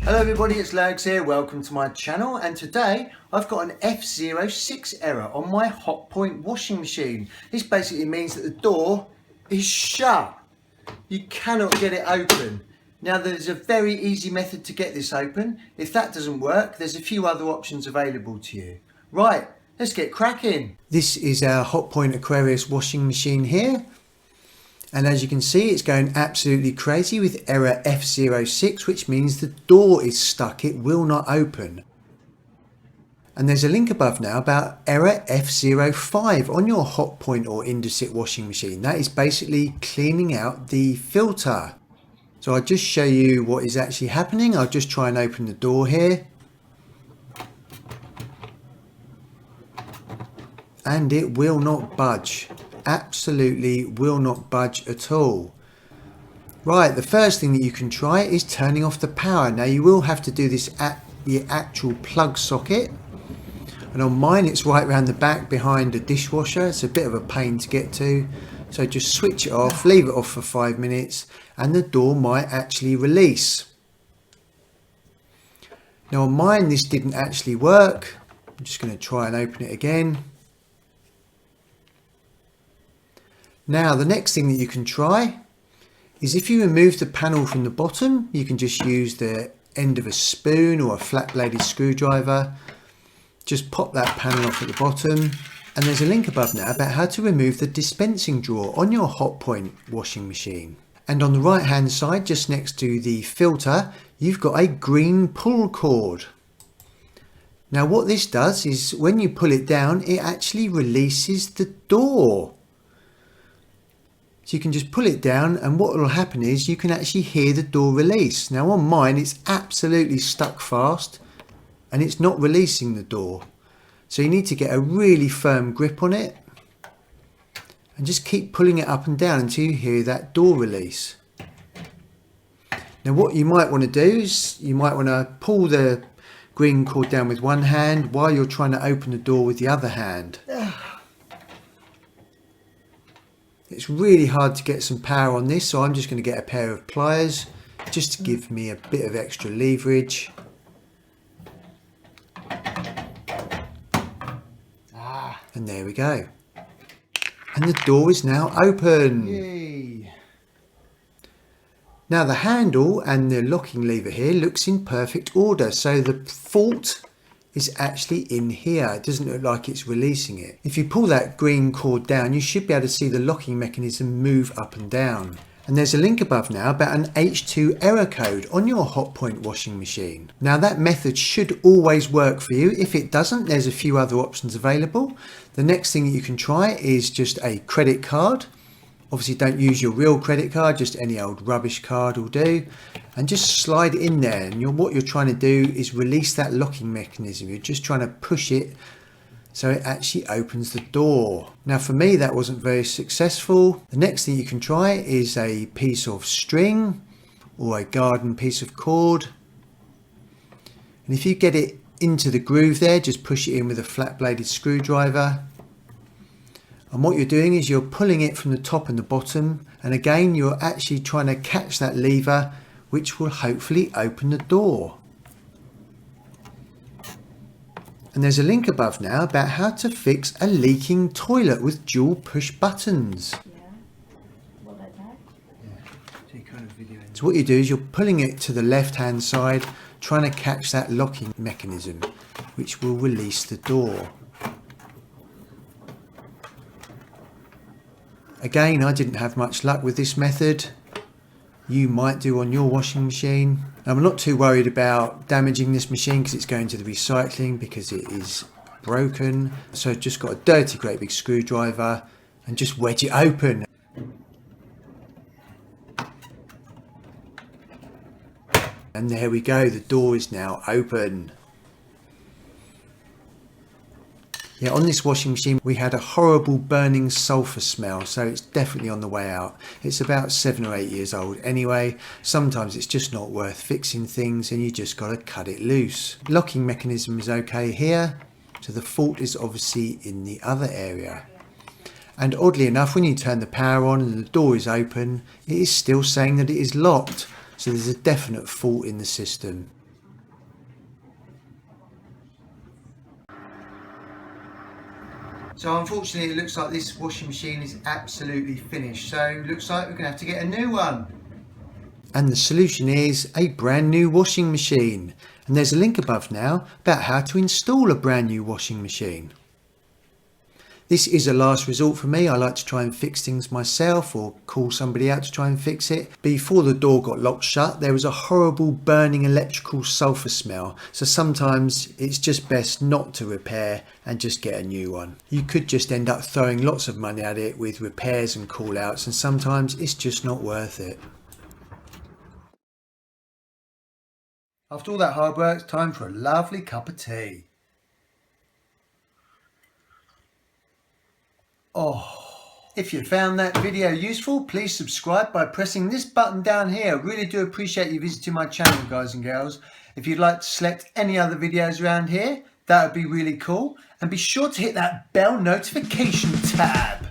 Hello everybody, it's Lurgs here, welcome to my channel, and today I've got an F06 error on my Hotpoint washing machine. This basically means that the door is shut. You cannot get it open. Now there's a very easy method to get this open. If that doesn't work, there's a few other options available to you. Right, let's get cracking. This is our Hotpoint Aquarius Washing Machine here. And as you can see, it's going absolutely crazy with error F06, which means the door is stuck, it will not open. And there's a link above now about error F05 on your Hotpoint or Indesit washing machine. That is basically cleaning out the filter. So I'll just show you what is actually happening. I'll just try and open the door here. And it will not budge. Absolutely will not budge at all. Right, the first thing that you can try is turning off the power. Now you will have to do this at the actual plug socket, and on mine it's right around the back behind the dishwasher. It's a bit of a pain to get to, so just switch it off, leave it off for 5 minutes, and the door might actually release. Now on mine this didn't actually work. I'm just going to try and open it again. Now the next thing that you can try is if you remove the panel from the bottom, you can just use the end of a spoon or a flat bladed screwdriver. Just pop that panel off at the bottom, and there's a link above now about how to remove the dispensing drawer on your Hotpoint washing machine. And on the right hand side, just next to the filter, you've got a green pull cord. Now what this does is when you pull it down, it actually releases the door. So you can just pull it down, and what will happen is you can actually hear the door release. Now on mine it's absolutely stuck fast and it's not releasing the door. So you need to get a really firm grip on it and just keep pulling it up and down until you hear that door release. Now what you might want to do is you might want to pull the green cord down with one hand while you're trying to open the door with the other hand. It's really hard to get some power on this, so I'm just going to get a pair of pliers just to give me a bit of extra leverage. And there we go. And the door is now open. Yay. Now the handle and the locking lever here looks in perfect order, so the fault is actually in here. It doesn't look like it's releasing it. If you pull that green cord down, you should be able to see the locking mechanism move up and down. And there's a link above now about an H2 error code on your Hotpoint washing machine. Now that method should always work for you. If it doesn't, there's a few other options available. The next thing that you can try is just a credit card. Obviously don't use your real credit card, just any old rubbish card will do, and just slide it in there. And what you're trying to do is release that locking mechanism. You're just trying to push it so it actually opens the door. Now for me that wasn't very successful. The next thing you can try is a piece of string or a garden piece of cord, and if you get it into the groove there, just push it in with a flat bladed screwdriver. And what you're doing is you're pulling it from the top and the bottom, and again you're actually trying to catch that lever, which will hopefully open the door. And there's a link above now about how to fix a leaking toilet with dual push buttons. So what you do is you're pulling it to the left hand side, trying to catch that locking mechanism, which will release the door. Again, I didn't have much luck with this method. You might do on your washing machine. I'm not too worried about damaging this machine because it's going to the recycling because it is broken. So I've just got a dirty great big screwdriver and just wedge it open. And there we go, the door is now open. Yeah, on this washing machine we had a horrible burning sulphur smell, so it's definitely on the way out. It's about 7 or 8 years old anyway. Sometimes it's just not worth fixing things and you just got to cut it loose. Locking mechanism is okay here, so the fault is obviously in the other area. And oddly enough, when you turn the power on and the door is open, it is still saying that it is locked. So there's a definite fault in the system. So unfortunately it looks like this washing machine is absolutely finished. So it looks like we're going to have to get a new one. And the solution is a brand new washing machine. And there's a link above now about how to install a brand new washing machine. This is a last resort for me. I like to try and fix things myself or call somebody out to try and fix it. Before the door got locked shut, there was a horrible burning electrical sulphur smell. So sometimes it's just best not to repair and just get a new one. You could just end up throwing lots of money at it with repairs and call outs, and sometimes it's just not worth it. After all that hard work, it's time for a lovely cup of tea. Oh, if you found that video useful, please subscribe by pressing this button down here. I really do appreciate you visiting my channel, guys and girls. If you'd like to select any other videos around here, that would be really cool. And be sure to hit that bell notification tab.